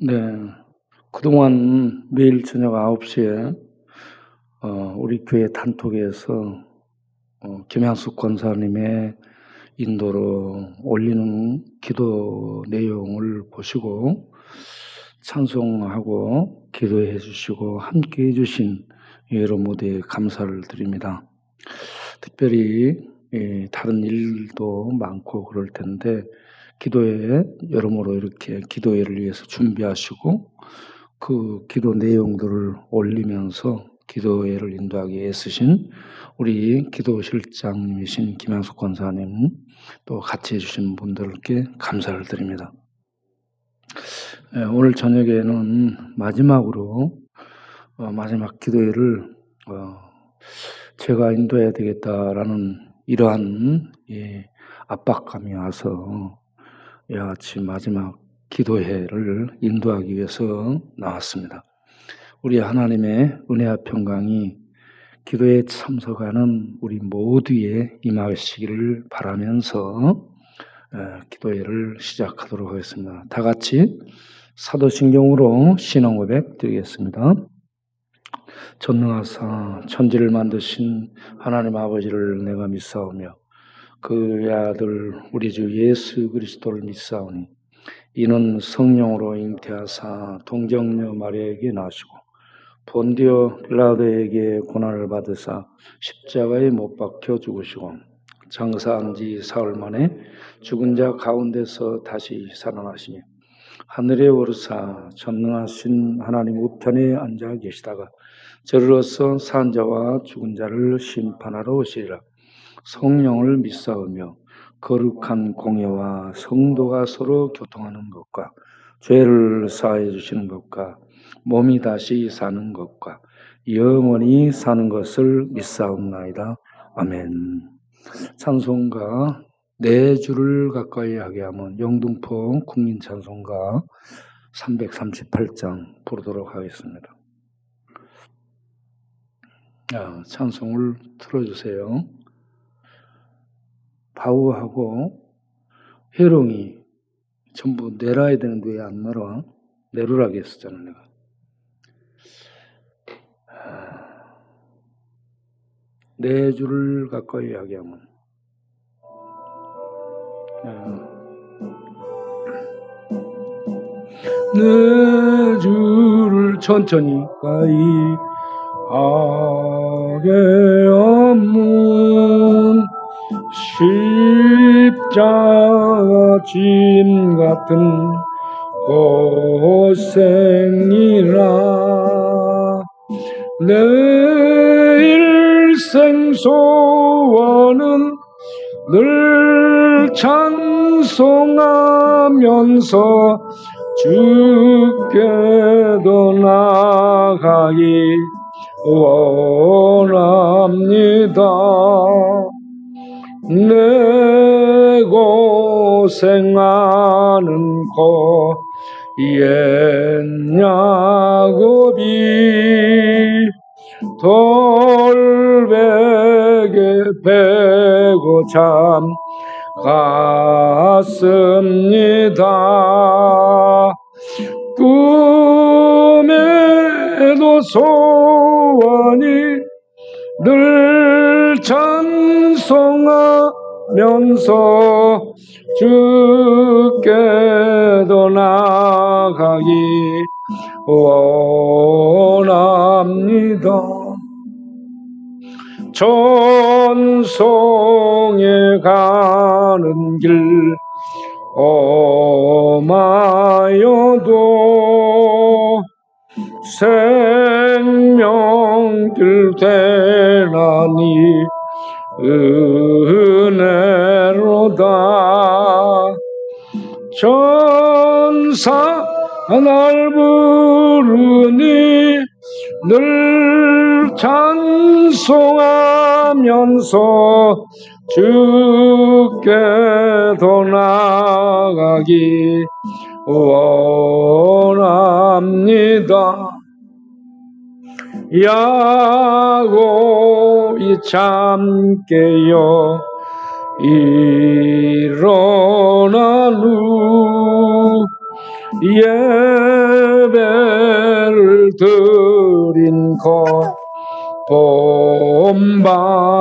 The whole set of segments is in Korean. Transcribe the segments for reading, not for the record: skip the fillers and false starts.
네, 그동안 매일 저녁 9시에 우리 교회 단톡에서 김향숙 권사님의 인도로 올리는 기도 내용을 보시고 찬송하고 기도해 주시고 함께 해 주신 여러 모두에 감사를 드립니다. 특별히 다른 일도 많고 그럴 텐데 기도회 여러모로 이렇게 기도회를 위해서 준비하시고 그 기도 내용들을 올리면서 기도회를 인도하기 애쓰신 우리 기도실장님이신 김향숙 권사님 또 같이 해주신 분들께 감사를 드립니다. 오늘 저녁에는 마지막으로 마지막 기도회를 제가 인도해야 되겠다라는 이러한 압박감이 와서 아침 마지막 기도회를 인도하기 위해서 나왔습니다. 우리 하나님의 은혜와 평강이 기도에 참석하는 우리 모두에 임하시기를 바라면서 기도회를 시작하도록 하겠습니다. 다 같이 사도신경으로 신앙고백 드리겠습니다. 전능하사 천지를 만드신 하나님 아버지를 내가 믿사오며 그의 아들 우리 주 예수 그리스도를 믿사오니 이는 성령으로 잉태하사 동정녀 마리아에게 나시고 본디오 빌라도에게 고난을 받으사 십자가에 못 박혀 죽으시고 장사한 지 사흘 만에 죽은 자 가운데서 다시 살아나시니 하늘에 오르사 전능하신 하나님 우편에 앉아 계시다가 저리로서 산 자와 죽은 자를 심판하러 오시리라. 성령을 믿사오며 거룩한 공예와 성도가 서로 교통하는 것과 죄를 사하여 주시는 것과 몸이 다시 사는 것과 영원히 사는 것을 믿사옵나이다. 아멘. 찬송가 내 주를 가까이 하게 하면 영등포 국민찬송가 338장 부르도록 하겠습니다. 찬송을 틀어주세요. 바우하고 해롱이 전부 내려야 되는데 왜 안 내려와? 내려라고 했었잖아 내가. 내 주를 가까이 하게 하면 내 주를 천천히 가까이 하게 하면 십자가 짐 같은 고생이라 내 일생 소원은 늘 찬송하면서 주께도 나가기 원합니다. 내 고생하는 옛 야곱이 돌베개 베고 참 갔습니다. 꿈에도 소원이 늘 찬송하면서 주께도 나가기 원합니다. 전송에 가는 길 험하여도 생명길 되나니 은혜로다. 천사 날 부르니 늘 찬송하면서 주께도 나가기 원합니다. 야곱이 참깨여 일어난 후 예배를 드린 것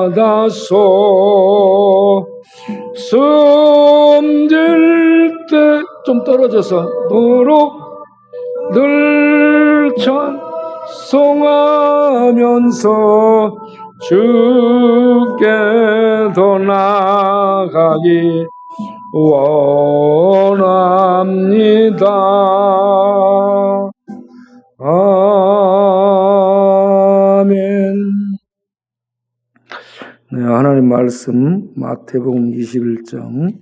본받았소. 숨질 때 좀 떨어져서 누룩 늘 찬송하면서 주께도 나가기 원합니다. 아멘. 네, 하나님 말씀 마태복음 21장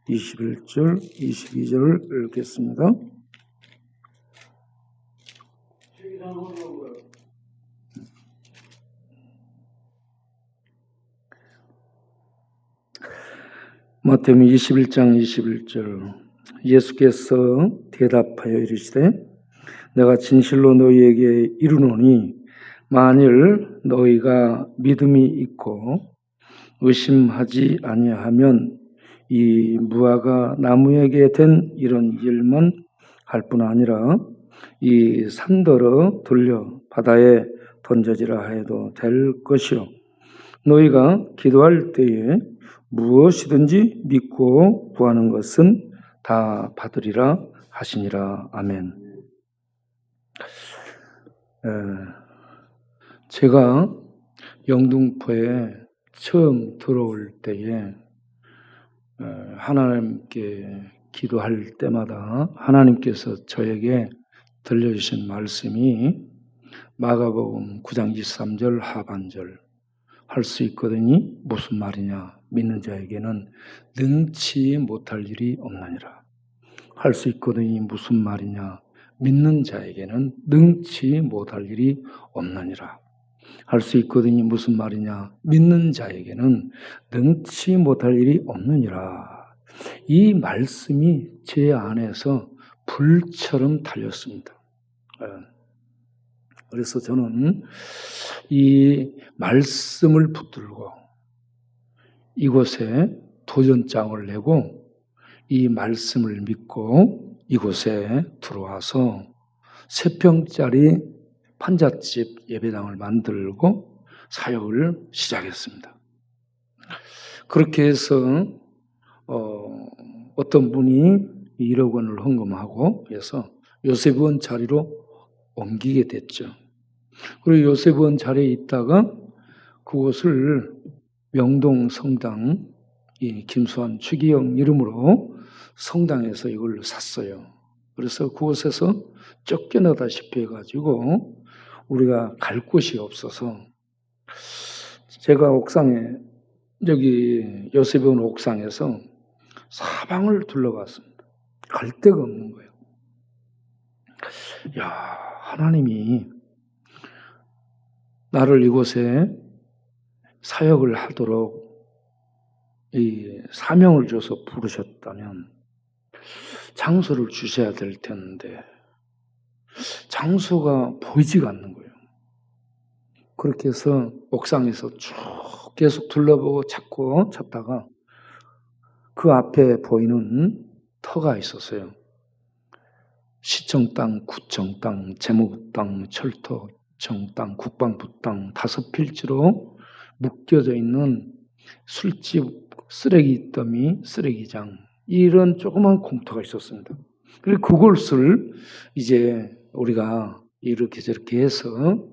21절 22절 읽겠습니다. 마태복음 21장 21절 예수께서 대답하여 이르시되 내가 진실로 너희에게 이르노니 만일 너희가 믿음이 있고 의심하지 아니하면 이 무화과 나무에게 된 이런 일만 할 뿐 아니라 이 산더러 돌려 바다에 던져지라 해도 될 것이요 너희가 기도할 때에 무엇이든지 믿고 구하는 것은 다 받으리라 하시니라. 아멘. 제가 영등포에 처음 들어올 때에 하나님께 기도할 때마다 하나님께서 저에게 들려주신 말씀이 마가복음 9장 23절 하반절 할 수 있거든이 무슨 말이냐 믿는 자에게는 능치 못할 일이 없느니라. 할 수 있거든이 무슨 말이냐 믿는 자에게는 능치 못할 일이 없느니라. 할 수 있거든이 무슨 말이냐 믿는 자에게는 능치 못할 일이 없느니라. 이 말씀이 제 안에서 불처럼 달렸습니다. 그래서 저는 이 말씀을 붙들고 이곳에 도전장을 내고 이 말씀을 믿고 이곳에 들어와서 3평짜리 판잣집 예배당을 만들고 사역을 시작했습니다. 그렇게 해서 어떤 분이 1억 원을 헌금하고 해서 요셉원 자리로 옮기게 됐죠. 그리고 요셉원 자리에 있다가 그곳을 명동 성당, 이 김수환 추기영 이름으로 성당에서 이걸 샀어요. 그래서 그곳에서 쫓겨나다시피 해가지고 우리가 갈 곳이 없어서 제가 옥상에 여기 요셉원 옥상에서 사방을 둘러봤습니다. 갈 데가 없는 거예요. 야, 하나님이 나를 이곳에 사역을 하도록 이 사명을 줘서 부르셨다면 장소를 주셔야 될 텐데 장소가 보이지가 않는 거예요. 그렇게 해서 옥상에서 쭉 계속 둘러보고 찾다가 그 앞에 보이는 터가 있었어요. 시청 땅, 구청 땅, 재무 땅, 철도청 땅, 국방부 땅 5필지로 묶여져 있는 술집, 쓰레기 더미, 쓰레기장 이런 조그만 공터가 있었습니다. 그리고 그곳을 이제 우리가 이렇게 저렇게 해서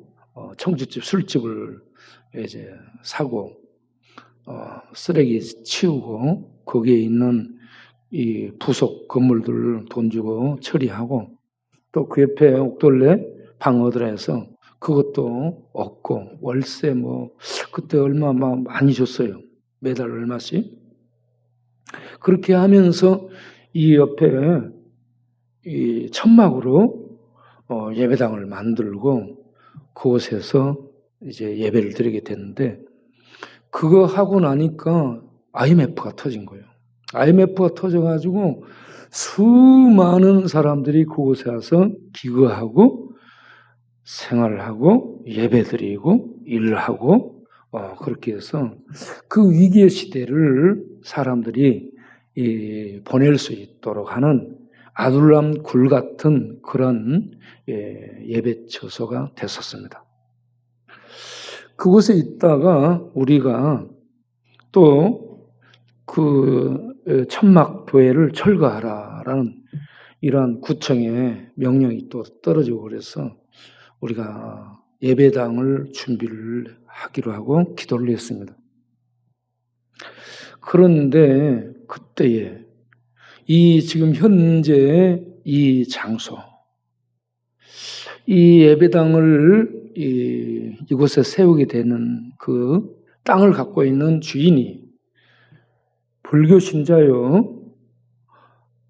청주집, 술집을 이제 사고 쓰레기 치우고 거기에 있는 이 부속 건물들을 돈 주고 처리하고 또 그 옆에 옥돌래 방 얻으라 해서 그것도 얻고 월세 그때 얼마 많이 줬어요. 매달 얼마씩. 그렇게 하면서 이 옆에 이 천막으로 예배당을 만들고 그곳에서 이제 예배를 드리게 됐는데 그거 하고 나니까 IMF가 터진 거예요. IMF가 터져가지고 수많은 사람들이 그곳에 와서 기거하고 생활을 하고 예배드리고 일을 하고 그렇게 해서 그 위기의 시대를 사람들이 보낼 수 있도록 하는 아둘람 굴 같은 그런 예배 처소가 됐었습니다. 그곳에 있다가 우리가 또 그 천막 교회를 철거하라라는 이러한 구청의 명령이 또 떨어지고 그래서 우리가 예배당을 준비를 하기로 하고 기도를 했습니다. 그런데 그때에 이 지금 현재 이 장소, 이 예배당을 이곳에 세우게 되는 그 땅을 갖고 있는 주인이 불교 신자요,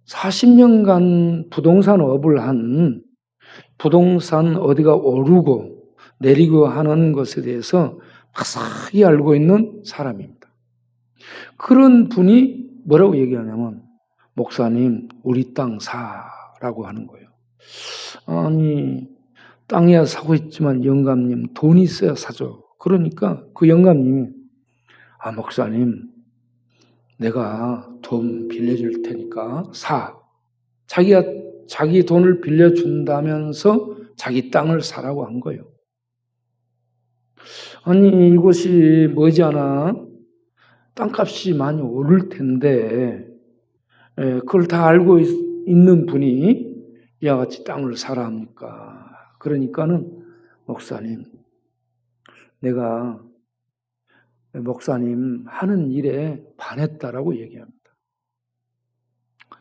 40년간 부동산업을 한 부동산 어디가 오르고 내리고 하는 것에 대해서 자세히 알고 있는 사람입니다. 그런 분이 뭐라고 얘기하냐면, 목사님, 우리 땅 사라고 하는 거예요. 아니, 땅이야 사고 있지만 영감님 돈이 있어야 사죠. 그러니까 그 영감님이, 목사님, 내가 돈 빌려줄 테니까 사. 자기 돈을 빌려준다면서 자기 땅을 사라고 한 거예요. 아니, 이곳이 머지않아 땅값이 많이 오를 텐데 그걸 다 알고 있는 분이 이와 같이 땅을 사라 합니까? 그러니까는, 목사님, 내가 목사님 하는 일에 반했다라고 얘기합니다.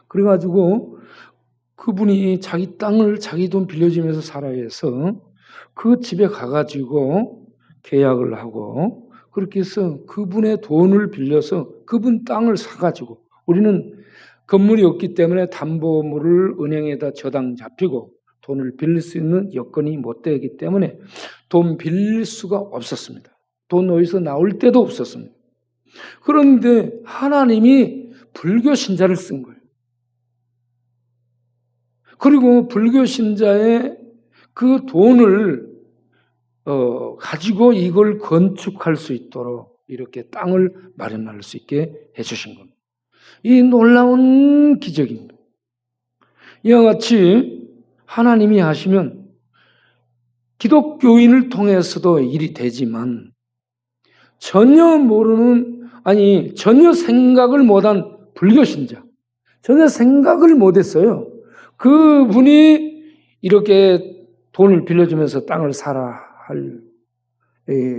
그래가지고 그분이 자기 땅을 자기 돈 빌려주면서 살아야 해서 그 집에 가가지고 계약을 하고, 그렇게 해서 그분의 돈을 빌려서 그분 땅을 사가지고, 우리는 건물이 없기 때문에 담보물을 은행에다 저당 잡히고 돈을 빌릴 수 있는 여건이 못 되기 때문에 돈 빌릴 수가 없었습니다. 돈 어디서 나올 때도 없었습니다. 그런데 하나님이 불교 신자를 쓴 거예요. 그리고 불교 신자의 그 돈을 가지고 이걸 건축할 수 있도록 이렇게 땅을 마련할 수 있게 해주신 겁니다. 이 놀라운 기적입니다. 이와 같이 하나님이 하시면 기독교인을 통해서도 일이 되지만, 전혀 모르는, 전혀 생각을 못한 불교신자, 전혀 생각을 못했어요. 그분이 이렇게 돈을 빌려주면서 땅을 사라 할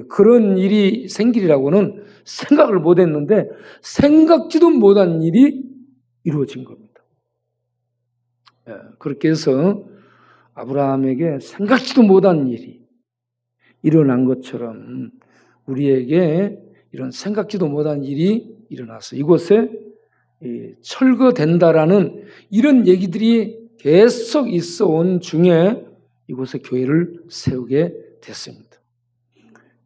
그런 일이 생기리라고는 생각을 못했는데, 생각지도 못한 일이 이루어진 겁니다. 그렇게 해서 아브라함에게 생각지도 못한 일이 일어난 것처럼 우리에게 이런 생각지도 못한 일이 일어나서 이곳에 철거된다라는 이런 얘기들이 계속 있어 온 중에 이곳에 교회를 세우게 됐습니다.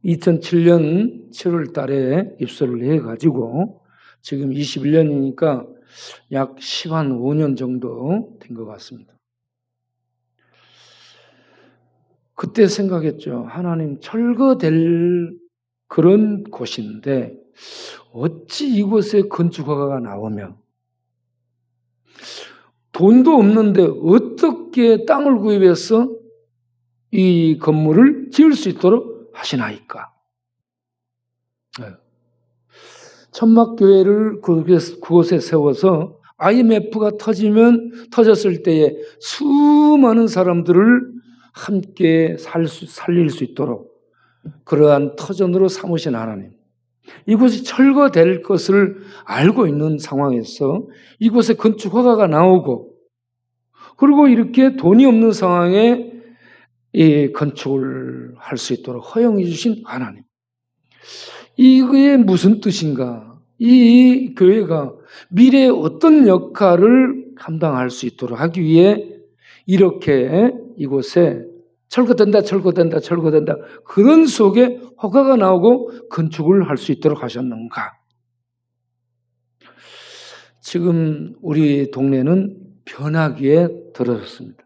2007년 7월 달에 입소를 해가지고 지금 21년이니까 약 15년 정도 된 것 같습니다. 그때 생각했죠. 하나님, 철거될 그런 곳인데 어찌 이곳에 건축허가가 나오면, 돈도 없는데 어떻게 땅을 구입해서 이 건물을 지을 수 있도록 하시나이까? 천막교회를 그곳에 세워서 IMF가 터졌을 때에 수많은 사람들을 함께 살릴 수 있도록 그러한 터전으로 삼으신 하나님, 이곳이 철거될 것을 알고 있는 상황에서 이곳에 건축 허가가 나오고, 그리고 이렇게 돈이 없는 상황에 이 건축을 할 수 있도록 허용해 주신 하나님, 이게 무슨 뜻인가? 이 교회가 미래에 어떤 역할을 감당할 수 있도록 하기 위해 이렇게 이곳에 철거된다 그런 속에 허가가 나오고 건축을 할 수 있도록 하셨는가? 지금 우리 동네는 변하기에 들어섰습니다.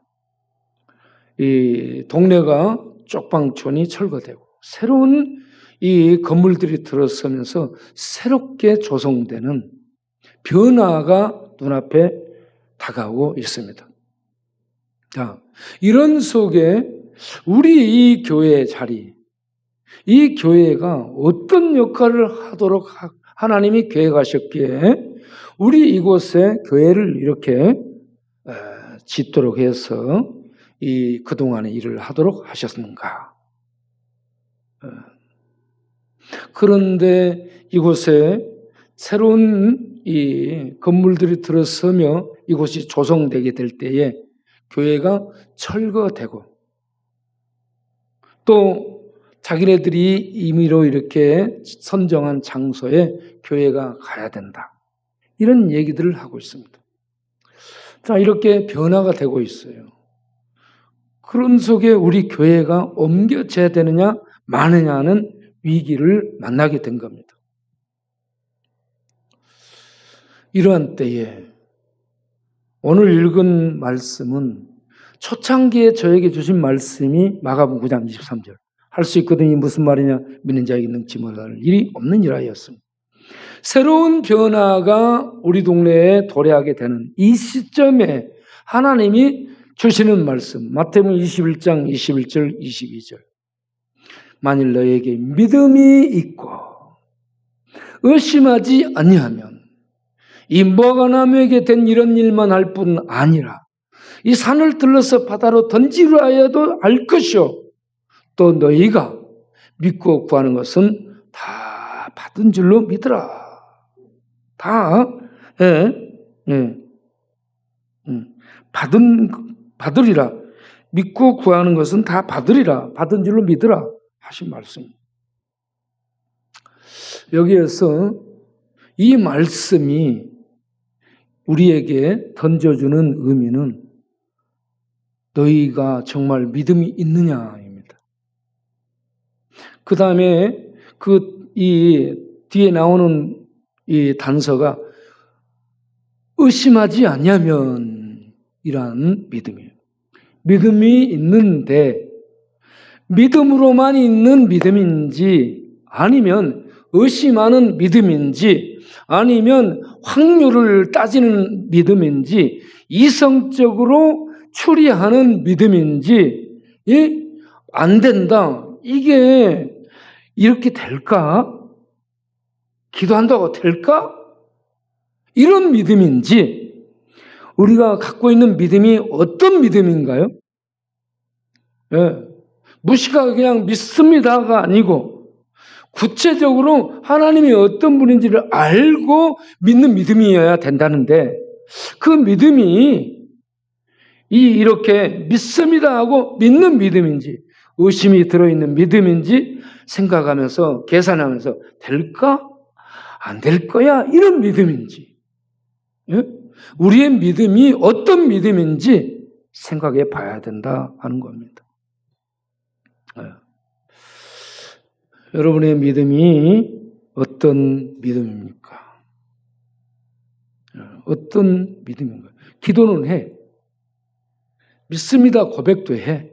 이 동네가 쪽방촌이 철거되고 새로운 이 건물들이 들어서면서 새롭게 조성되는 변화가 눈앞에 다가오고 있습니다. 자, 이런 속에 우리 이 교회의 자리, 이 교회가 어떤 역할을 하도록 하나님이 계획하셨기에 우리 이곳에 교회를 이렇게 짓도록 해서 그동안의 일을 하도록 하셨는가. 그런데 이곳에 새로운 이 건물들이 들어서며 이곳이 조성되게 될 때에 교회가 철거되고 또 자기네들이 임의로 이렇게 선정한 장소에 교회가 가야 된다. 이런 얘기들을 하고 있습니다. 자, 이렇게 변화가 되고 있어요. 그런 속에 우리 교회가 옮겨져야 되느냐 마느냐는 위기를 만나게 된 겁니다. 이러한 때에 오늘 읽은 말씀은 초창기에 저에게 주신 말씀이 마가복음 9장 23절. 할 수 있거든이 무슨 말이냐? 믿는 자에게 능치 못할 일이 없는 일하였습니다. 새로운 변화가 우리 동네에 도래하게 되는 이 시점에 하나님이 주시는 말씀 마태복음 21장 21절 22절. 만일 너에게 믿음이 있고 의심하지 아니하면 이 무화과 나무에게 된 이런 일만 할 뿐 아니라 이 산을 들러서 바다로 던지려 하여도 할 것이요 또 너희가 믿고 구하는 것은 다 받은 줄로 믿으라. 다 받으리라. 믿고 구하는 것은 다 받으리라. 받은 줄로 믿으라 하신 말씀. 여기에서 이 말씀이 우리에게 던져주는 의미는 너희가 정말 믿음이 있느냐입니다. 그 다음에 이 뒤에 나오는 이 단서가 의심하지 아니하면 이란 믿음이에요. 믿음이 있는데 믿음으로만 있는 믿음인지 아니면 의심하는 믿음인지 아니면 확률을 따지는 믿음인지 이성적으로 추리하는 믿음인지 안 된다. 이게 이렇게 될까? 기도한다고 될까? 이런 믿음인지 우리가 갖고 있는 믿음이 어떤 믿음인가요? 무식하게 그냥 믿습니다가 아니고 구체적으로 하나님이 어떤 분인지를 알고 믿는 믿음이어야 된다는데 그 믿음이 이렇게 믿습니다 하고 믿는 믿음인지 의심이 들어있는 믿음인지 생각하면서 계산하면서 될까? 안 될 거야? 이런 믿음인지 우리의 믿음이 어떤 믿음인지 생각해 봐야 된다 하는 겁니다. 여러분의 믿음이 어떤 믿음입니까? 어떤 믿음인가요? 기도는 해. 믿습니다 고백도 해.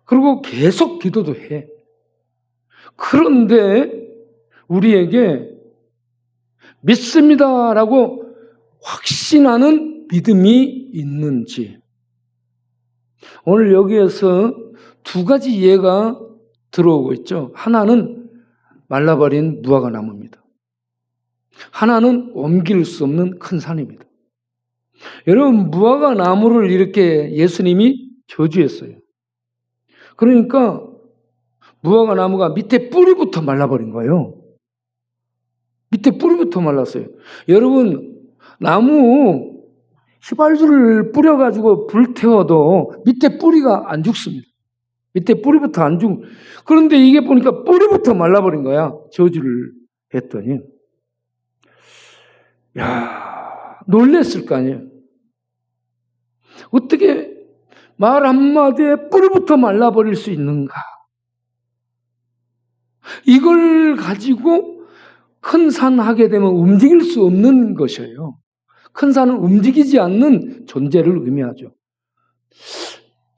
그리고 계속 기도도 해. 그런데 우리에게 믿습니다라고 확신하는 믿음이 있는지 오늘 여기에서 두 가지 예가 들어오고 있죠. 하나는 말라버린 무화과 나무입니다. 하나는 옮길 수 없는 큰 산입니다. 여러분 무화과 나무를 이렇게 예수님이 저주했어요. 그러니까 무화과 나무가 밑에 뿌리부터 말라버린 거예요. 밑에 뿌리부터 말랐어요. 여러분 나무 휘발유를 뿌려가지고 불태워도 밑에 뿌리가 안 죽습니다. 밑에 뿌리부터 안 죽. 그런데 이게 보니까 뿌리부터 말라버린 거야. 저주를 했더니 놀랬을 거 아니에요. 어떻게 말 한마디에 뿌리부터 말라버릴 수 있는가? 이걸 가지고 큰 산 하게 되면 움직일 수 없는 것이에요. 큰 산은 움직이지 않는 존재를 의미하죠.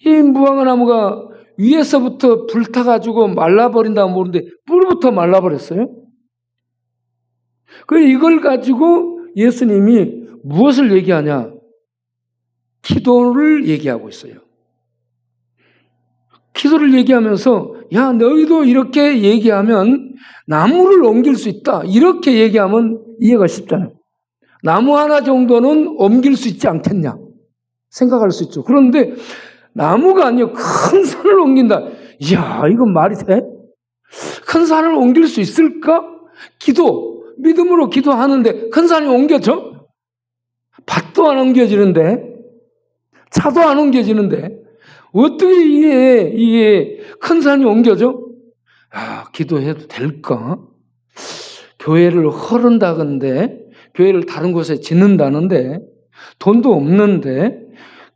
이 무화과 나무가 위에서부터 불타가지고 말라버린다고 모르는데 뿌리부터 말라버렸어요. 그래서 이걸 가지고 예수님이 무엇을 얘기하냐? 기도를 얘기하고 있어요. 기도를 얘기하면서 야, 너희도 이렇게 얘기하면 나무를 옮길 수 있다. 이렇게 얘기하면 이해가 쉽잖아요. 나무 하나 정도는 옮길 수 있지 않겠냐 생각할 수 있죠. 그런데 나무가 아니요, 큰 산을 옮긴다. 이야, 이건 말이 돼? 큰 산을 옮길 수 있을까? 믿음으로 기도하는데 큰 산이 옮겨져? 밭도 안 옮겨지는데, 차도 안 옮겨지는데, 어떻게 이게 큰 산이 옮겨져? 아, 기도해도 될까? 교회를 헐은다던데, 교회를 다른 곳에 짓는다는데, 돈도 없는데,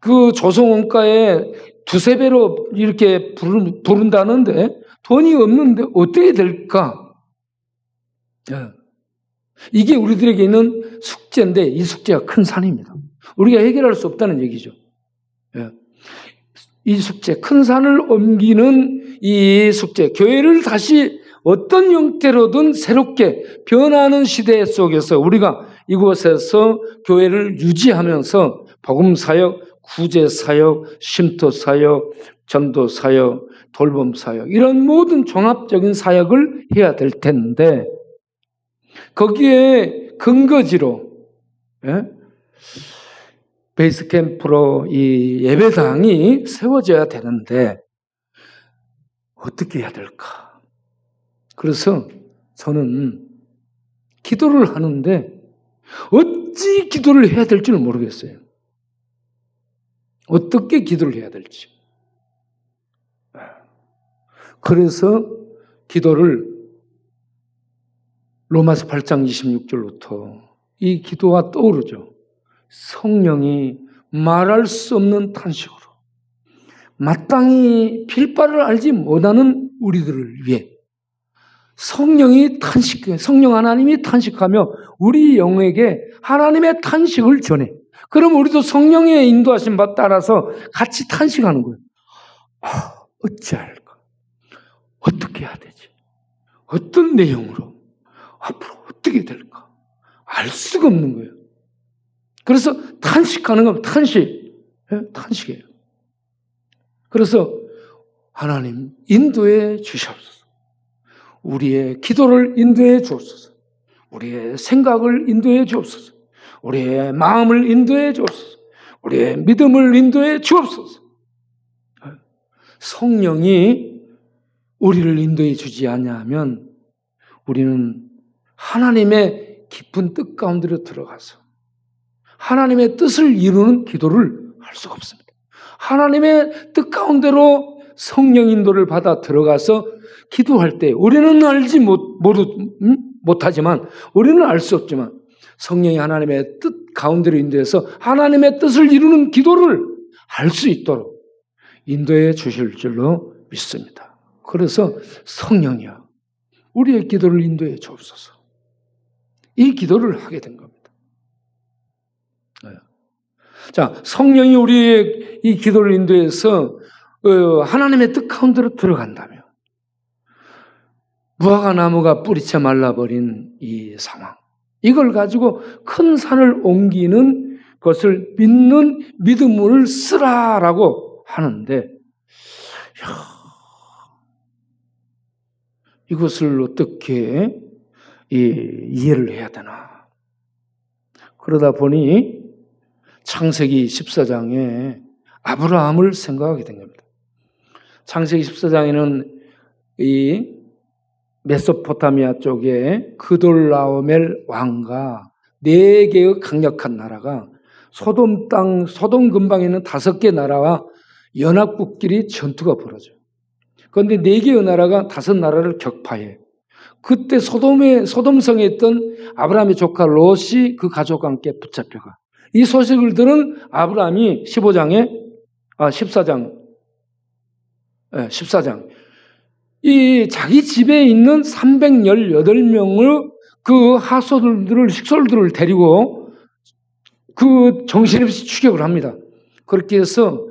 그 조성원가에 두세 배로 이렇게 부른다는데, 돈이 없는데 어떻게 될까? 이게 우리들에게 있는 숙제인데, 이 숙제가 큰 산입니다. 우리가 해결할 수 없다는 얘기죠. 이 숙제, 큰 산을 옮기는 이 숙제, 교회를 다시 어떤 형태로든 새롭게 변하는 시대 속에서 우리가 이곳에서 교회를 유지하면서 복음사역, 구제사역, 쉼터사역, 전도사역, 돌봄사역 이런 모든 종합적인 사역을 해야 될 텐데 거기에 근거지로 베이스 캠프로 이 예배당이 세워져야 되는데 어떻게 해야 될까? 그래서 저는 기도를 하는데 어찌 기도를 해야 될지를 모르겠어요. 어떻게 기도를 해야 될지. 그래서 기도를 로마서 8장 26절부터 이 기도가 떠오르죠. 성령이 말할 수 없는 탄식으로 마땅히 필바를 알지 못하는 우리들을 위해 성령 하나님이 탄식하며 우리 영에게 하나님의 탄식을 전해. 그럼 우리도 성령의 인도하심 바 따라서 같이 탄식하는 거예요. 어찌할까? 어떻게 해야 되지? 어떤 내용으로? 앞으로 어떻게 될까? 알 수가 없는 거예요. 그래서 탄식하는 건 탄식이에요. 그래서 하나님 인도해 주시옵소서. 우리의 기도를 인도해 주옵소서. 우리의 생각을 인도해 주옵소서. 우리의 마음을 인도해 주옵소서. 우리의 믿음을 인도해 주옵소서. 성령이 우리를 인도해 주지 않냐면 우리는 하나님의 깊은 뜻 가운데로 들어가서 하나님의 뜻을 이루는 기도를 할 수가 없습니다. 하나님의 뜻 가운데로 성령 인도를 받아 들어가서 기도할 때 우리는 알지 못하지만 우리는 알 수 없지만 성령이 하나님의 뜻 가운데로 인도해서 하나님의 뜻을 이루는 기도를 할 수 있도록 인도해 주실 줄로 믿습니다. 그래서 성령이여 우리의 기도를 인도해 주옵소서. 이 기도를 하게 된 겁니다. 자, 성령이 우리의 이 기도를 인도해서 하나님의 뜻 가운데로 들어간다면 무화과 나무가 뿌리채 말라버린 이 상황, 이걸 가지고 큰 산을 옮기는 것을 믿는 믿음을 쓰라라고 하는데 이것을 어떻게 이해를 해야 되나? 그러다 보니 창세기 14장에 아브라함을 생각하게 된 겁니다. 창세기 14장에는 이 메소포타미아 쪽에 그돌라오멜 왕과 4개의 강력한 나라가 소돔 근방에 있는 5개 나라와 연합국끼리 전투가 벌어져요. 그런데 4개의 나라가 5나라를 격파해. 그때 소돔성에 있던 아브라함의 조카 롯이 그 가족과 함께 붙잡혀가. 이 소식을 들은 아브라함이 14장 이 자기 집에 있는 318명의 그 하소들을 식솔들을 데리고 그 정신없이 추격을 합니다. 그렇게 해서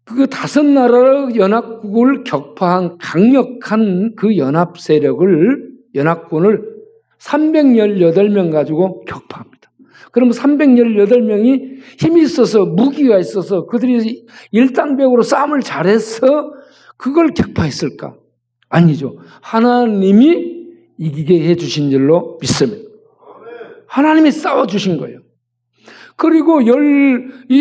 그 5나라의 연합국을 격파한 강력한 그 연합 세력을 연합군을 318명 가지고 격파합니다. 그러면 318명이 힘이 있어서 무기가 있어서 그들이 일당백으로 싸움을 잘해서 그걸 격파했을까? 아니죠. 하나님이 이기게 해주신 줄로 믿습니다. 하나님이 싸워주신 거예요. 그리고 이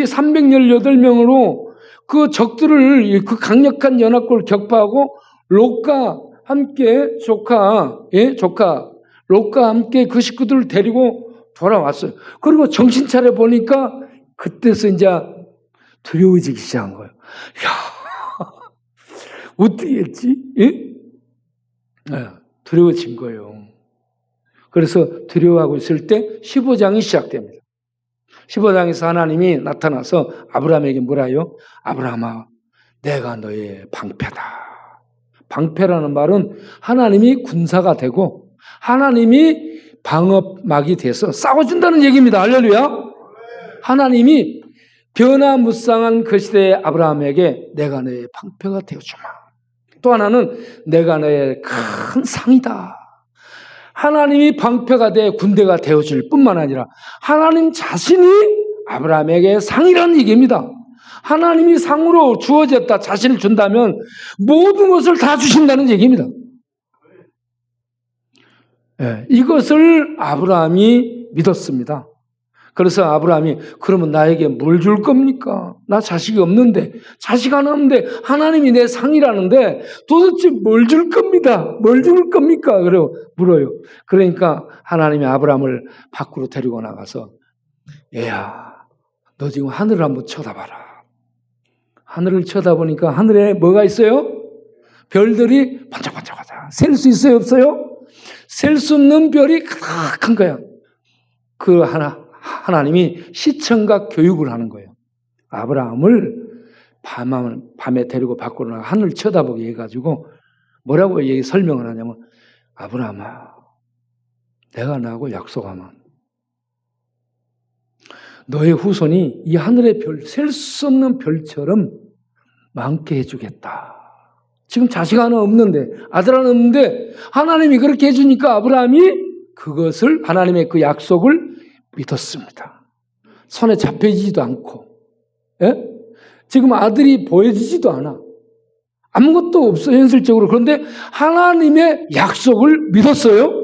318명으로 그 적들을 그 강력한 연합군을 격파하고 롯과 함께 조카 롯과 함께 그 식구들을 데리고 돌아왔어요. 그리고 정신 차려 보니까 그때서 이제 두려워지기 시작한 거예요. 야, 어떻게 했지? 예? 두려워진 거예요. 그래서 두려워하고 있을 때 15장이 시작됩니다. 15장에서 하나님이 나타나서 아브라함에게 뭐라요? 아브라함아, 내가 너의 방패다. 방패라는 말은 하나님이 군사가 되고 하나님이 방어막이 돼서 싸워준다는 얘기입니다. 할렐루야. 하나님이 변화무쌍한 그 시대의 아브라함에게 내가 너의 방패가 되어주마. 또 하나는 내가 너의 큰 상이다. 하나님이 방패가 돼 군대가 되어줄 뿐만 아니라 하나님 자신이 아브라함에게 상이라는 얘기입니다. 하나님이 상으로 주어졌다 자신을 준다면 모든 것을 다 주신다는 얘기입니다. 네, 이것을 아브라함이 믿었습니다. 그래서 아브라함이 그러면 나에게 뭘 줄 겁니까? 나 자식이 없는데, 자식 하나 없는데 하나님이 내 상이라는데 도대체 뭘 줄 겁니다. 뭘 줄 겁니까? 그래요. 물어요. 그러니까 하나님이 아브라함을 밖으로 데리고 나가서 얘야, 너 지금 하늘을 한번 쳐다봐라. 하늘을 쳐다보니까 하늘에 뭐가 있어요? 별들이 반짝반짝하다. 셀 수 있어요? 없어요? 셀 수 없는 별이 가득한 거야. 그 하나님이 시청각 교육을 하는 거예요. 아브라함을 밤에 데리고 밖으로 나가 하늘을 쳐다보게 해가지고 뭐라고 설명을 하냐면 아브라함아, 내가 나하고 약속하면 너의 후손이 이 하늘의 별, 셀 수 없는 별처럼 많게 해주겠다. 지금 자식 하나 없는데, 아들 하나 없는데 하나님이 그렇게 해주니까 아브라함이 그것을, 하나님의 그 약속을 믿었습니다. 손에 잡혀지지도 않고, 예? 지금 아들이 보여지지도 않아. 아무것도 없어, 현실적으로. 그런데 하나님의 약속을 믿었어요.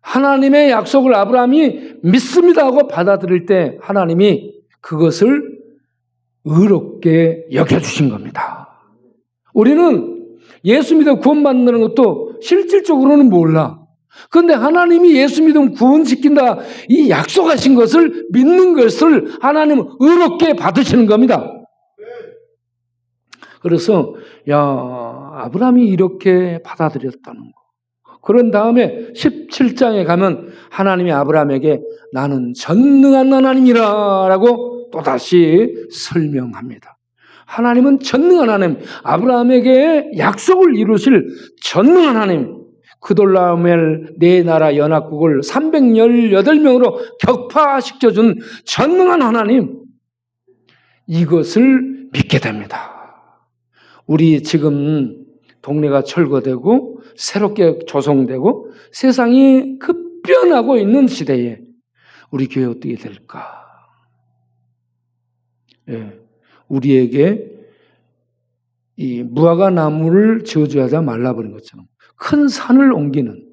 하나님의 약속을 아브라함이 믿습니다 하고 받아들일 때 하나님이 그것을 의롭게 여겨주신 겁니다. 우리는 예수 믿어 구원받는 것도 실질적으로는 몰라. 그런데 하나님이 예수 믿으면 구원시킨다, 이 약속하신 것을 믿는 것을 하나님은 의롭게 받으시는 겁니다. 그래서 아브라함이 이렇게 받아들였다는 거. 그런 다음에 17장에 가면 하나님이 아브라함에게 나는 전능한 하나님이라 라고 또다시 설명합니다. 하나님은 전능한 하나님, 아브라함에게 약속을 이루실 전능한 하나님, 그돌라오멜 네 나라 연합국을 318명으로 격파시켜준 전능한 하나님, 이것을 믿게 됩니다. 우리 지금 동네가 철거되고 새롭게 조성되고 세상이 급변하고 있는 시대에 우리 교회 어떻게 될까? 예, 우리에게 이 무화과 나무를 저주하자 말라버린 것처럼 큰 산을 옮기는,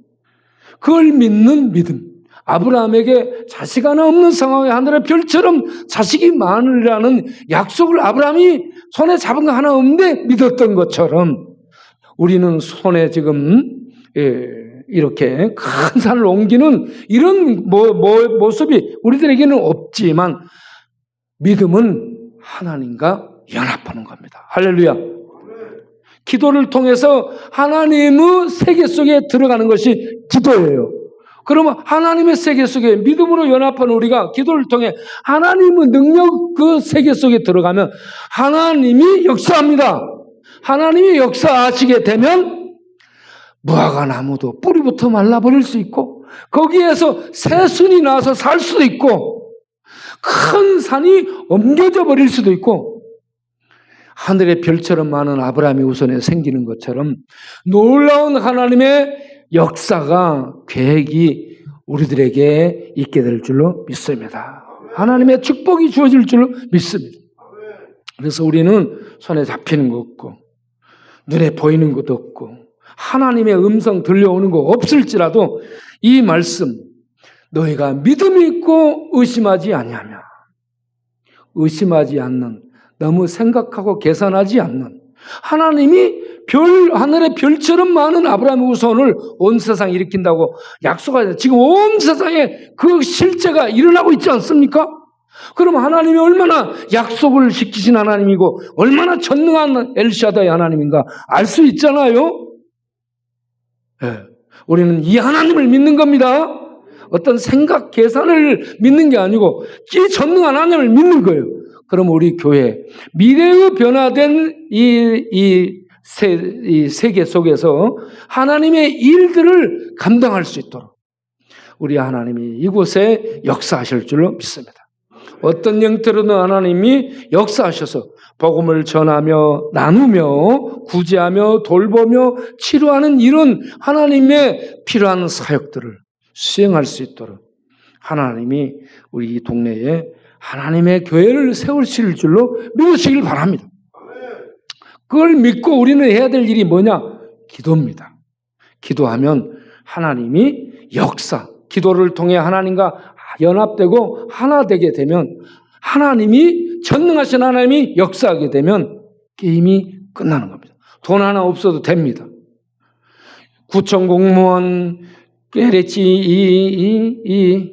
그걸 믿는 믿음. 아브라함에게 자식 하나 없는 상황에 하늘의 별처럼 자식이 많으라는 약속을 아브라함이 손에 잡은 거 하나 없는데 믿었던 것처럼 우리는 손에 지금 이렇게 큰 산을 옮기는 이런 모습이 우리들에게는 없지만 믿음은 하나님과 연합하는 겁니다. 할렐루야. 기도를 통해서 하나님의 세계 속에 들어가는 것이 기도예요. 그러면 하나님의 세계 속에 믿음으로 연합하는 우리가 기도를 통해 하나님의 능력 그 세계 속에 들어가면 하나님이 역사합니다. 하나님이 역사하시게 되면 무화과 나무도 뿌리부터 말라버릴 수 있고 거기에서 새순이 나서 살 수도 있고 큰 산이 옮겨져 버릴 수도 있고 하늘의 별처럼 많은 아브라함의 후손에 생기는 것처럼 놀라운 하나님의 역사가, 계획이 우리들에게 있게 될 줄로 믿습니다. 하나님의 축복이 주어질 줄로 믿습니다. 그래서 우리는 손에 잡히는 거 없고 눈에 보이는 것도 없고 하나님의 음성 들려오는 거 없을지라도 이 말씀 너희가 믿음이 있고 의심하지 아니하며 의심하지 않는 너무 생각하고 계산하지 않는 하나님이 하늘의 별처럼 많은 아브라함의 후손을 온 세상에 일으킨다고 약속하잖아요. 지금 온 세상에 그 실제가 일어나고 있지 않습니까? 그럼 하나님이 얼마나 약속을 지키신 하나님이고 얼마나 전능한 엘샤다의 하나님인가 알 수 있잖아요. 네. 우리는 이 하나님을 믿는 겁니다. 어떤 생각, 계산을 믿는 게 아니고 이 전능한 하나님을 믿는 거예요. 그럼 우리 교회 미래의 변화된 이 세계 속에서 하나님의 일들을 감당할 수 있도록 우리 하나님이 이곳에 역사하실 줄로 믿습니다. 어떤 형태로든 하나님이 역사하셔서 복음을 전하며 나누며 구제하며 돌보며 치료하는 이런 하나님의 필요한 사역들을 수행할 수 있도록 하나님이 우리 동네에 하나님의 교회를 세우실 줄로 믿으시길 바랍니다. 그걸 믿고 우리는 해야 될 일이 뭐냐? 기도입니다. 기도하면 하나님이 기도를 통해 하나님과 연합되고 하나 되게 되면 하나님이 전능하신 하나님이 역사하게 되면 게임이 끝나는 겁니다. 돈 하나 없어도 됩니다. 구청 공무원, LH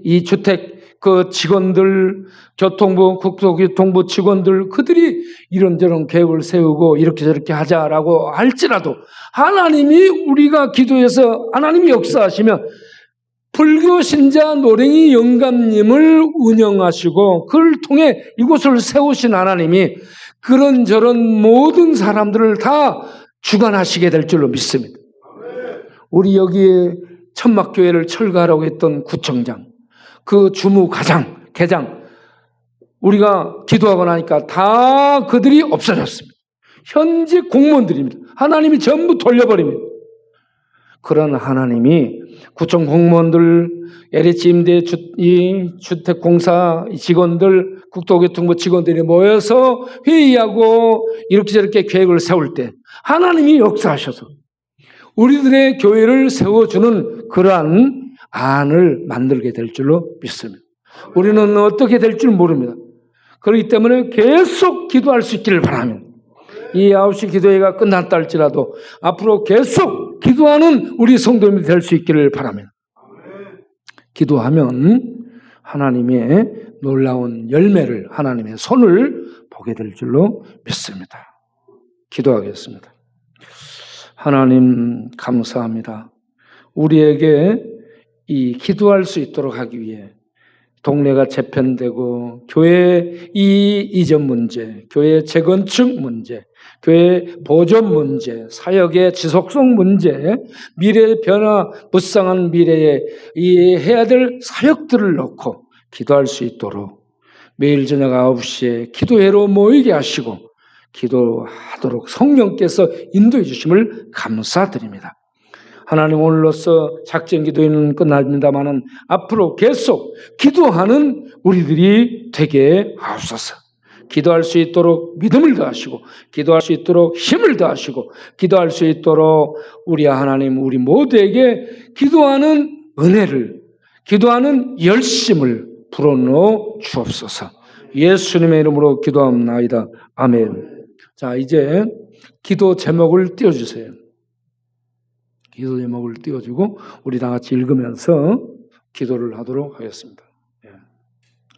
이 주택 그 직원들, 교통부, 국토교통부 직원들 그들이 이런저런 계획을 세우고 이렇게 저렇게 하자라고 할지라도 하나님이 우리가 기도해서 하나님이 역사하시면 불교 신자 노랭이 영감님을 운영하시고 그를 통해 이곳을 세우신 하나님이 그런저런 모든 사람들을 다 주관하시게 될 줄로 믿습니다. 우리 여기에 천막교회를 철거하라고 했던 구청장, 그 개장 우리가 기도하고 나니까 다 그들이 없어졌습니다. 현직 공무원들입니다. 하나님이 전부 돌려버립니다. 그런 하나님이 구청 공무원들, LH 임대 주택공사 직원들, 국토교통부 직원들이 모여서 회의하고 이렇게 저렇게 계획을 세울 때 하나님이 역사하셔서 우리들의 교회를 세워주는 그러한 안을 만들게 될 줄로 믿습니다. 우리는 어떻게 될 줄 모릅니다. 그렇기 때문에 계속 기도할 수 있기를 바랍니다. 이 9시 기도회가 끝났다 할지라도 앞으로 계속 기도하는 우리 성도님이 될 수 있기를 바랍니다. 기도하면 하나님의 놀라운 열매를 하나님의 손을 보게 될 줄로 믿습니다. 기도하겠습니다. 하나님 감사합니다. 우리에게 이 기도할 수 있도록 하기 위해 동네가 재편되고 교회 이전 문제, 교회 재건축 문제, 교회 보존 문제, 사역의 지속성 문제, 미래 변화, 무쌍한 미래에 해야 될 사역들을 놓고 기도할 수 있도록 매일 저녁 9시에 기도회로 모이게 하시고 기도하도록 성령께서 인도해 주심을 감사드립니다. 하나님 오늘로써 작전 기도회는 끝납니다마는 앞으로 계속 기도하는 우리들이 되게 하옵소서. 기도할 수 있도록 믿음을 더하시고 기도할 수 있도록 힘을 더하시고 기도할 수 있도록 우리 하나님 우리 모두에게 기도하는 은혜를 기도하는 열심을 불어넣어 주옵소서. 예수님의 이름으로 기도합나이다. 아멘. 자, 이제 기도 제목을 띄워주세요. 기도 제목을 띄워주고 우리 다 같이 읽으면서 기도를 하도록 하겠습니다.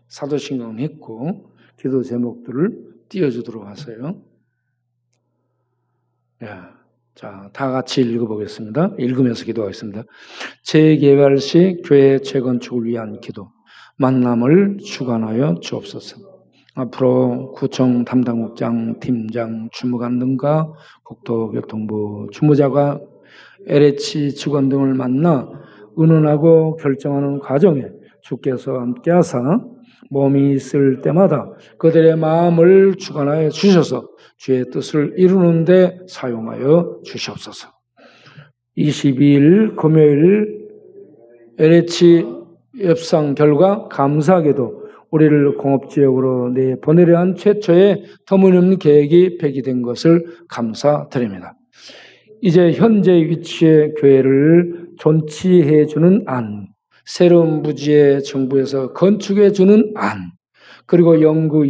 사도신경 했고 기도 제목들을 띄워주도록 하세요. 자, 다 같이 읽어보겠습니다. 읽으면서 기도하겠습니다. 재개발식 교회 재건축을 위한 기도 만남을 주관하여 주옵소서. 앞으로 구청 담당국장, 팀장, 주무관 등과 국토교통부 주무자가 LH 직원 등을 만나 의논하고 결정하는 과정에 주께서 함께하사 몸이 있을 때마다 그들의 마음을 주관하여 주셔서 주의 뜻을 이루는 데 사용하여 주시옵소서. 22일 금요일 LH 협상 결과 감사하게도 우리를 공업지역으로 내보내려 한 최초의 터무니없는 계획이 폐기된 것을 감사드립니다. 이제 현재 위치의 교회를 존치해주는 안, 새로운 부지의 정부에서 건축해주는 안, 그리고 영구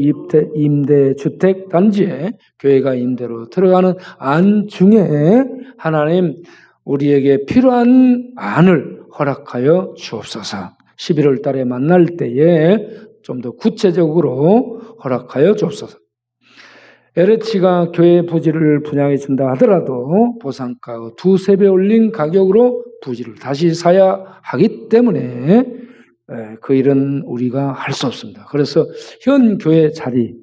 임대주택 단지에 교회가 임대로 들어가는 안 중에 하나님 우리에게 필요한 안을 허락하여 주옵소서. 11월 달에 만날 때에 좀 더 구체적으로 허락하여 주옵소서. LH가 교회 부지를 분양해 준다 하더라도 보상가 두세 배 올린 가격으로 부지를 다시 사야 하기 때문에 그 일은 우리가 할 수 없습니다. 그래서 현 교회 자리,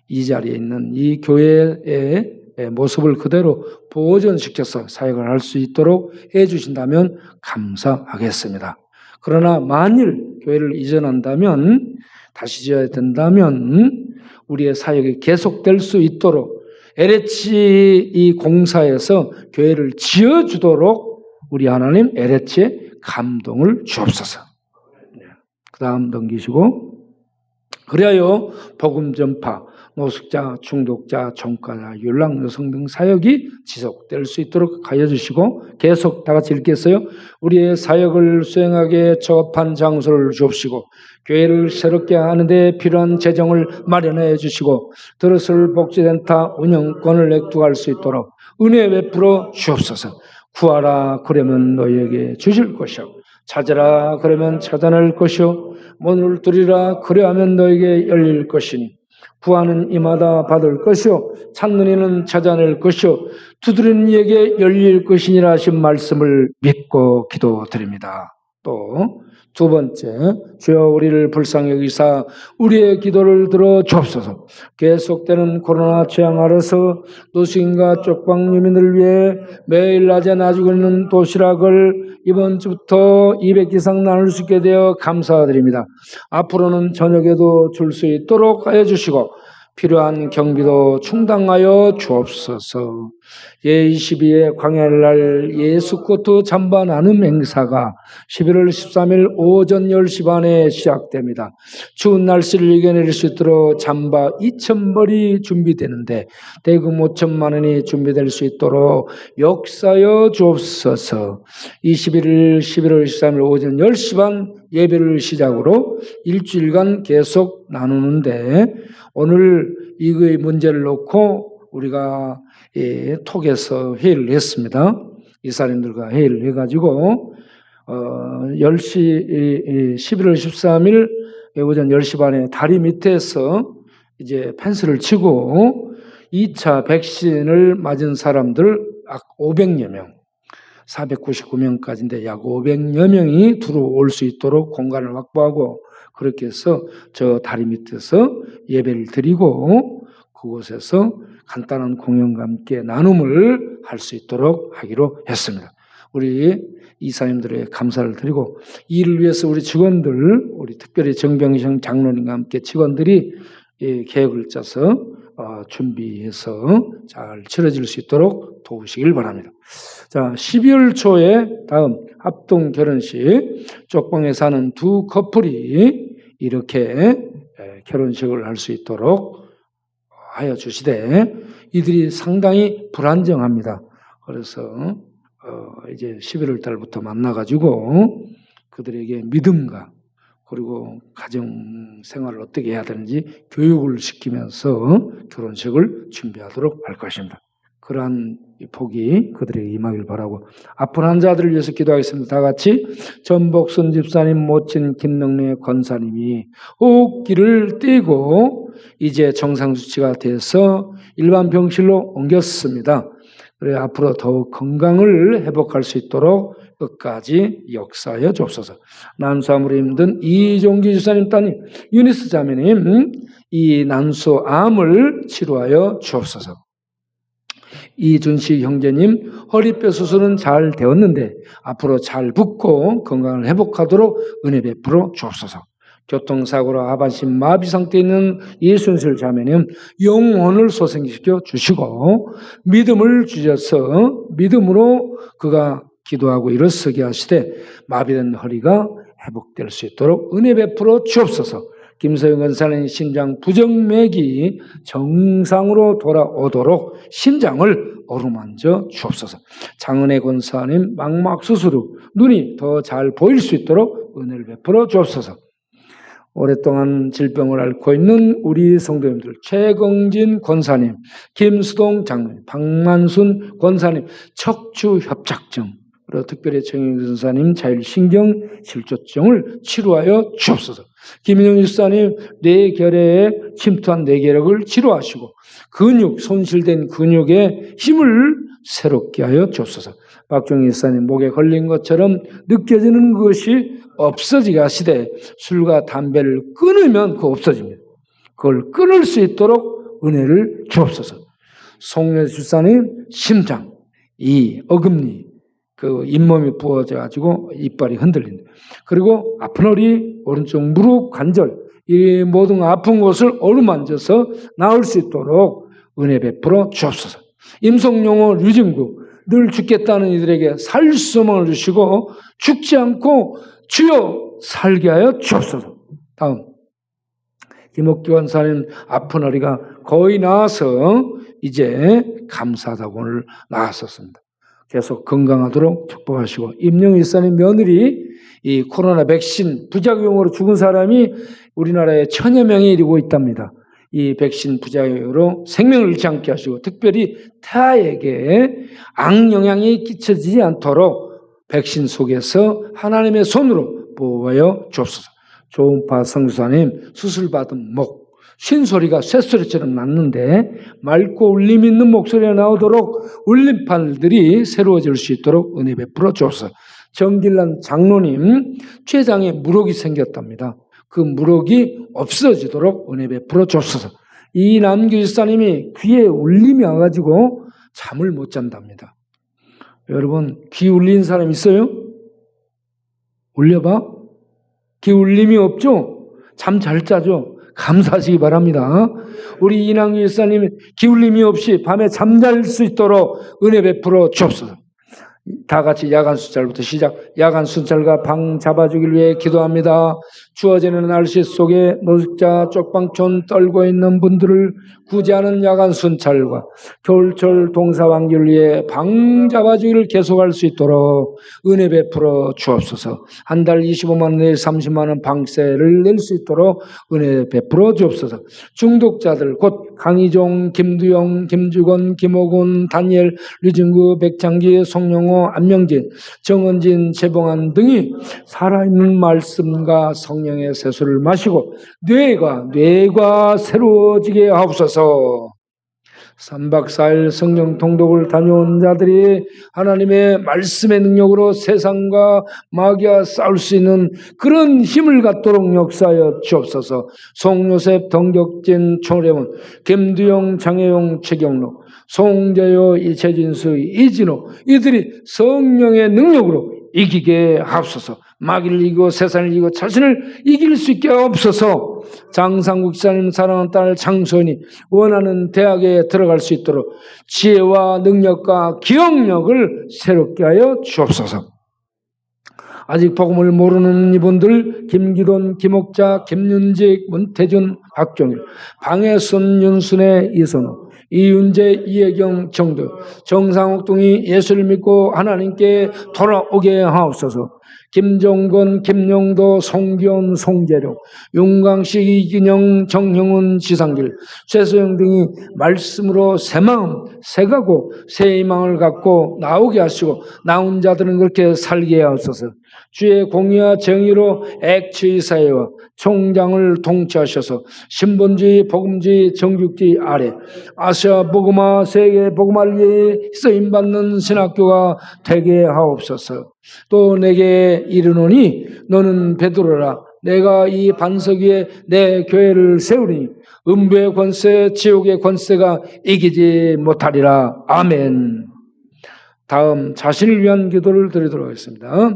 이 자리에 있는 이 교회의 모습을 그대로 보존시켜서 사역을 할 수 있도록 해주신다면 감사하겠습니다. 그러나 만일 교회를 이전한다면, 다시 지어야 된다면 우리의 사역이 계속될 수 있도록 LH 이 공사에서 교회를 지어주도록 우리 하나님 LH에 감동을 주옵소서. 그 다음 넘기시고, 그리하여 복음 전파, 노숙자, 중독자, 종가자, 율랑 여성 등 사역이 지속될 수 있도록 하여 주시고, 계속 다 같이 읽겠어요. 우리의 사역을 수행하기에 적합한 장소를 주옵시고, 교회를 새롭게 하는데 필요한 재정을 마련해 주시고, 들었을 복지센터 운영권을 획득할 수 있도록 은혜 베풀어 주옵소서. 구하라 그러면 너희에게 주실 것이요, 찾으라 그러면 찾아낼 것이요, 문을 두리라 그리하면 너에게 열릴 것이니, 구하는 이마다 받을 것이요, 찾는 이는 찾아낼 것이요, 두드리는 이에게 열릴 것이니라 하신 말씀을 믿고 기도드립니다. 또 두 번째, 주여 우리를 불쌍히 여기사 우리의 기도를 들어 주옵소서. 계속되는 코로나 재앙 아래서 노숙인과 쪽방 유민을 위해 매일 낮에 놔주고 있는 도시락을 이번 주부터 200 이상 나눌 수 있게 되어 감사드립니다. 앞으로는 저녁에도 줄 수 있도록 하여 주시고 필요한 경비도 충당하여 주옵소서. 예22의 광야날 예수코트 잠바 나눔 행사가 11월 13일 오전 10시 반에 시작됩니다. 추운 날씨를 이겨낼 수 있도록 잠바 2,000벌이 준비되는데 대금 5천만 원이 준비될 수 있도록 역사여 주옵소서. 21일 11월 13일 오전 10시 반 예배를 시작으로 일주일간 계속 나누는데, 오늘 이거의 문제를 놓고 우리가 톡에서 회의를 했습니다. 이사님들과 회의를 해가지고 11월 13일 오전 10시 반에 다리 밑에서 이제 펜스를 치고 2차 백신을 맞은 사람들 약 500여 명, 499명까지인데 약 500여 명이 들어올 수 있도록 공간을 확보하고, 그렇게 해서 저 다리 밑에서 예배를 드리고 그곳에서 간단한 공연과 함께 나눔을 할 수 있도록 하기로 했습니다. 우리 이사님들에게 감사를 드리고, 이를 위해서 우리 직원들, 우리 특별히 정병성 장로님과 함께 직원들이 계획을 짜서 준비해서 잘 치러질 수 있도록 도우시길 바랍니다. 자, 12월 초에 다음 합동 결혼식, 쪽방에 사는 두 커플이 이렇게 결혼식을 할 수 있도록 하여 주시되, 이들이 상당히 불안정합니다. 그래서 이제 11월 달부터 만나가지고 그들에게 믿음과 그리고 가정 생활을 어떻게 해야 되는지 교육을 시키면서 결혼식을 준비하도록 할 것입니다. 그러한 복이 그들에게 임하길 바라고, 아픈 환자들을 위해서 기도하겠습니다. 다 같이. 전복순 집사님, 모친 김능래 권사님이 호흡기를 떼고 이제 정상 수치가 돼서 일반 병실로 옮겼습니다. 그래 앞으로 더욱 건강을 회복할 수 있도록 끝까지 역사하여 주옵소서. 난수암으로 힘든 이종기 주사님 따님, 유니스 자매님, 이 난수암을 치료하여 주옵소서. 이준식 형제님, 허리뼈 수술은 잘 되었는데 앞으로 잘 붓고 건강을 회복하도록 은혜 베풀어 주옵소서. 교통사고로 하반신 마비 상태에 있는 이순실 자매님, 영혼을 소생시켜 주시고 믿음을 주셔서 믿음으로 그가 기도하고 일어서게 하시되 마비된 허리가 회복될 수 있도록 은혜 베풀어 주옵소서. 김서영 권사님 심장 부정맥이 정상으로 돌아오도록 심장을 어루만져 주옵소서. 장은혜 권사님 망막 수술 후 눈이 더 잘 보일 수 있도록 은혜를 베풀어 주옵소서. 오랫동안 질병을 앓고 있는 우리 성도님들, 최경진 권사님, 김수동 장로님, 박만순 권사님 척추 협착증, 그리고 특별히 정영진 권사님 자율신경실조증을 치료하여 주옵소서. 김인영 집사님 뇌결에 침투한 뇌결핵을 치료하시고 근육, 손실된 근육에 힘을 새롭게 하여 주옵소서. 박종희 집사님 목에 걸린 것처럼 느껴지는 것이 없어지게 하시되 술과 담배를 끊으면 그거 없어집니다. 그걸 끊을 수 있도록 은혜를 주옵소서. 송려 집사님 심장, 이 어금니, 그 잇몸이 부어져 가지고 이빨이 흔들린다. 그리고 아픈 허리, 오른쪽 무릎 관절, 이 모든 아픈 곳을 어루만져서 나을 수 있도록 은혜 베풀어 주옵소서. 임성용어 류진구 늘 죽겠다는 이들에게 살 소망을 주시고 죽지 않고 주여 살게 하여 주옵소서. 다음 김옥기 원사님 아픈 허리가 거의 나아서 이제 감사하다고 오늘 나왔었습니다. 계속 건강하도록 축복하시고, 임영희 집사님 며느리 이 코로나 백신 부작용으로 죽은 사람이 우리나라에 1000여 명이 이르고 있답니다. 이 백신 부작용으로 생명을 잃지 않게 하시고 특별히 타에게 악영향이 끼쳐지지 않도록 백신 속에서 하나님의 손으로 보호하여 주옵소서. 조은파 성수사님 수술받은 목, 쉰소리가 쇳소리처럼 났는데 맑고 울림 있는 목소리가 나오도록 울림판들이 새로워질 수 있도록 은혜 베풀어 주옵소서. 정길란 장로님 췌장에 물혹이 생겼답니다. 그 물혹이 없어지도록 은혜 베풀어 주옵소서. 이남규 집사님이 귀에 울림이 와가지고 잠을 못 잔답니다. 여러분 귀 울린 사람 있어요? 울려봐? 귀 울림이 없죠? 잠 잘 자죠? 감사하시기 바랍니다. 우리 이남규 집사님 귀 울림이 없이 밤에 잠잘 수 있도록 은혜 베풀어 주옵소서. 다 같이 야간 순찰부터 시작. 야간 순찰과 방 잡아주길 위해 기도합니다. 추워지는 날씨 속에 노숙자 쪽방촌 떨고 있는 분들을 구제하는 야간 순찰과 겨울철 동사왕기를 위해 방 잡아주기를 계속할 수 있도록 은혜 베풀어 주옵소서. 한 달 25만 원 내에 30만 원 방세를 낼 수 있도록 은혜 베풀어 주옵소서. 중독자들 곧 강희종, 김두영, 김주건, 김호곤, 다니엘, 류진구, 백창기, 송영호, 안명진, 정은진, 재봉한 등이 살아있는 말씀과 성령의 세수를 마시고 뇌가 새로워지게 하옵소서. 3박 4일 성령 통독을 다녀온 자들이 하나님의 말씀의 능력으로 세상과 마귀와 싸울 수 있는 그런 힘을 갖도록 역사하여 주옵소서. 송요셉, 덩격진, 총래문, 김두영, 장혜용, 최경록, 송재효, 이채진수, 이진호 이들이 성령의 능력으로 이기게 하옵소서. 마귀를 이기고 세상을 이기고 자신을 이길 수 있게 하옵소서. 장상국 집사님 사랑하는 딸 장소연이 원하는 대학에 들어갈 수 있도록 지혜와 능력과 기억력을 새롭게 하여 주옵소서. 아직 복음을 모르는 이분들 김기돈, 김옥자, 김윤직, 문태준, 박종일, 방해순, 윤순애, 이선호, 이윤재, 이혜경, 정도, 정상욱 등이 예수를 믿고 하나님께 돌아오게 하옵소서. 김종건, 김용도, 송기현, 송재룡, 윤광식, 이균영, 정형훈, 지상길, 최소영 등이 말씀으로 새 마음, 새 각오, 새 희망을 갖고 나오게 하시고 나온 자들은 그렇게 살게 하옵소서. 주의 공의와 정의로 액추의 사회와 총장을 통치하셔서 신본주의, 복음주의, 정육주의 아래 아시아 복음화, 세계 복음화를 위해 쓰임받는 신학교가 되게 하옵소서. 또 내게 이르노니 너는 베드로라. 내가 이 반석 위에 내 교회를 세우니 음부의 권세, 지옥의 권세가 이기지 못하리라. 아멘. 다음 자신을 위한 기도를 드리도록 하겠습니다.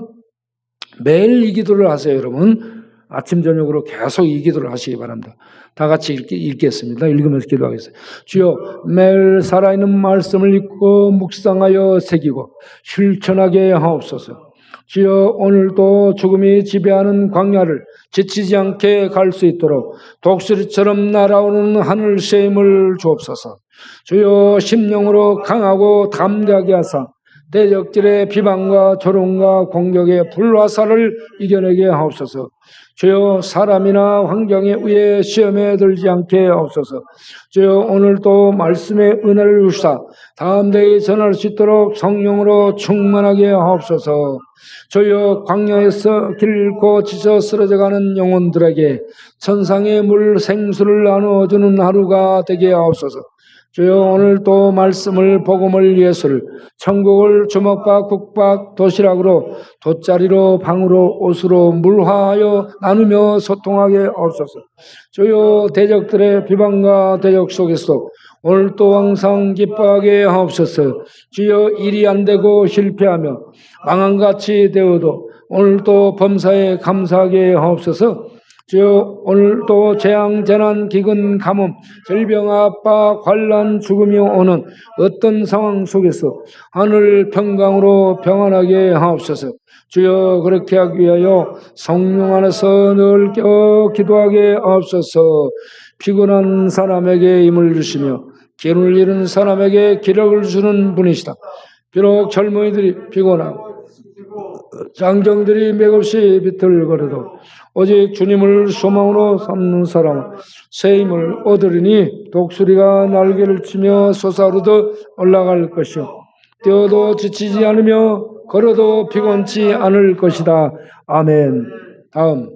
매일 이 기도를 하세요, 여러분. 아침 저녁으로 계속 이 기도를 하시기 바랍니다. 다 같이 읽겠습니다. 읽으면서 기도하겠습니다. 주여, 매일 살아있는 말씀을 읽고 묵상하여 새기고 실천하게 하옵소서. 주여 오늘도 죽음이 지배하는 광야를 지치지 않게 갈 수 있도록 독수리처럼 날아오는 하늘새 힘을 주옵소서. 주여 심령으로 강하고 담대하게 하사 대적들의 비방과 조롱과 공격의 불화살을 이겨내게 하옵소서. 주여 사람이나 환경에 의해 시험에 들지 않게 하옵소서. 주여 오늘도 말씀의 은혜를 주사 담대히 전할 수 있도록 성령으로 충만하게 하옵소서. 주여 광야에서 길 잃고 지쳐 쓰러져가는 영혼들에게 천상의 물 생수를 나누어주는 하루가 되게 하옵소서. 주여 오늘도 말씀을 복음을 예술 천국을 주먹밥 국밥 도시락으로 돗자리로 방으로 옷으로 물화하여 나누며 소통하게 하옵소서. 주여 대적들의 비방과 대적 속에서 오늘도 항상 기뻐하게 하옵소서. 주여 일이 안 되고 실패하며 망한같이 되어도 오늘도 범사에 감사하게 하옵소서. 주여 오늘도 재앙, 재난, 기근, 가뭄, 질병, 아빠, 환난, 죽음이 오는 어떤 상황 속에서 하늘 평강으로 평안하게 하옵소서. 주여 그렇게 하기 위하여 성령 안에서 늘 깨어 기도하게 하옵소서. 피곤한 사람에게 힘을 주시며 기운을 잃은 사람에게 기력을 주는 분이시다. 비록 젊은이들이 피곤하고 장정들이 맥없이 비틀거려도 오직 주님을 소망으로 삼는 사람은 새 힘을 얻으리니 독수리가 날개를 치며 솟아오르듯 올라갈 것이요 뛰어도 지치지 않으며 걸어도 피곤치 않을 것이다. 아멘. 다음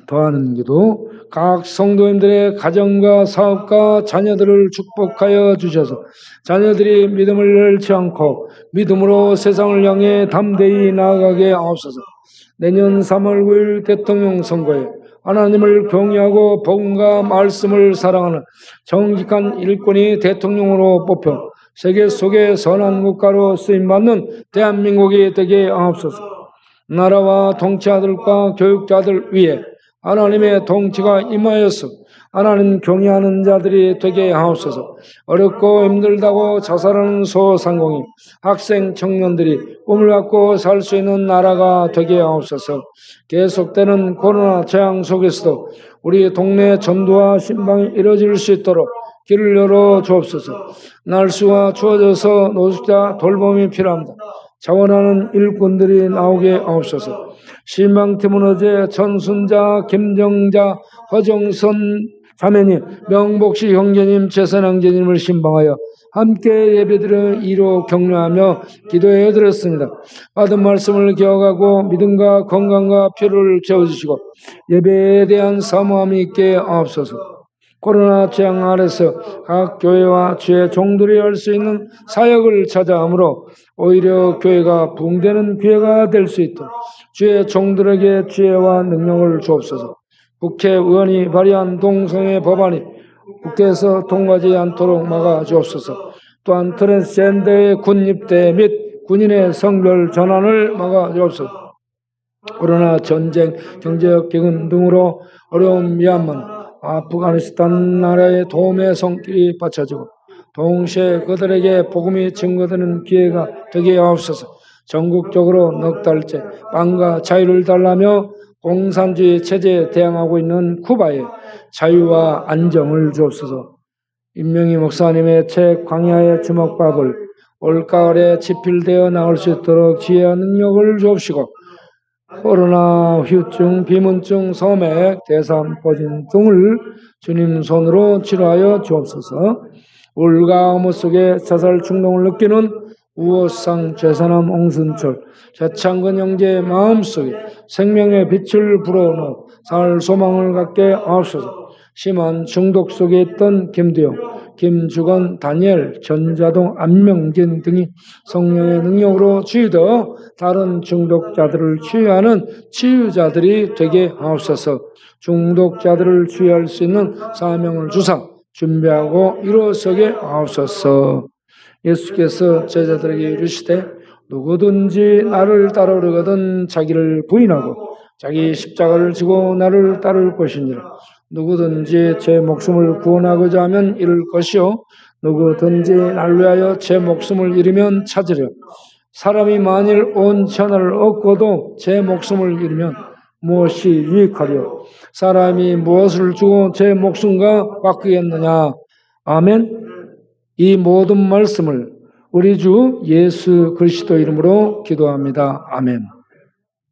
더하는 기도. 각 성도님들의 가정과 사업과 자녀들을 축복하여 주셔서 자녀들이 믿음을 잃지 않고 믿음으로 세상을 향해 담대히 나아가게 하옵소서. 내년 3월 9일 대통령 선거에 하나님을 경외하고 복음과 말씀을 사랑하는 정직한 일꾼이 대통령으로 뽑혀 세계 속의 선한 국가로 쓰임받는 대한민국이 되게 하옵소서. 나라와 통치자들과 교육자들 위에 하나님의 통치가 임하여서 하나님 경외하는 자들이 되게 하옵소서. 어렵고 힘들다고 자살하는 소상공인, 학생, 청년들이 꿈을 갖고 살 수 있는 나라가 되게 하옵소서. 계속되는 코로나 재앙 속에서도 우리 동네 전도와 신방이 이루어질 수 있도록 길을 열어 주옵소서. 날씨가 추워져서 노숙자 돌봄이 필요합니다. 자원하는 일꾼들이 나오게 하옵소서. 신방팀은 어제 전순자, 김정자, 허정선 자매님, 명복시 형제님, 재선 형제님을 신방하여 함께 예배드려 이로 격려하며 기도해 드렸습니다. 받은 말씀을 기억하고 믿음과 건강과 필요를 채워주시고 예배에 대한 사모함이 있게 하옵소서. 코로나 재앙 아래서 각 교회와 주의 종들이 할 수 있는 사역을 찾아함으로 오히려 교회가 부흥되는 기회가 될 수 있도록 주의 종들에게 지혜와 능력을 주옵소서. 국회의원이 발의한 동성애 법안이 국회에서 통과하지 않도록 막아주옵소서. 또한 트랜스젠더의 군입대 및 군인의 성별 전환을 막아주옵소서. 코로나 전쟁, 경제적 기근 등으로 어려운 미얀마, 아프가니스탄 나라의 도움의 손길이 받쳐지고 동시에 그들에게 복음이 증거되는 기회가 되게 하옵소서. 전국적으로 넉 달째 빵과 자유를 달라며 공산주의 체제에 대항하고 있는 쿠바에 자유와 안정을 주옵소서. 임명희 목사님의 책 광야의 주먹밥을 올가을에 집필되어 나올 수 있도록 지혜와 능력을 주옵시고 코로나, 후유증, 비문증, 소맥, 대사포진 등을 주님 손으로 치료하여 주옵소서. 울과 어무 속에 자살 충동을 느끼는 우호상 죄사남 옹순철, 최창근 형제의 마음속에 생명의 빛을 불어넣어 살 소망을 갖게 하옵소서. 심한 중독 속에 있던 김두영, 김주건, 다니엘, 전자동, 안명진 등이 성령의 능력으로 치유되어 다른 중독자들을 치유하는 치유자들이 되게 하옵소서. 중독자들을 치유할 수 있는 사명을 주사 준비하고 이루어서게 하옵소서. 예수께서 제자들에게 이르시되 누구든지 나를 따르려거든 자기를 부인하고 자기 십자가를 지고 나를 따를 것이니라. 누구든지 제 목숨을 구원하고자 하면 잃을 것이요 누구든지 나를 위하여 제 목숨을 잃으면 찾으려. 사람이 만일 온 천하를 얻고도 제 목숨을 잃으면 무엇이 유익하리요? 사람이 무엇을 주고 제 목숨과 바꾸겠느냐? 아멘. 이 모든 말씀을 우리 주 예수 그리스도 이름으로 기도합니다. 아멘.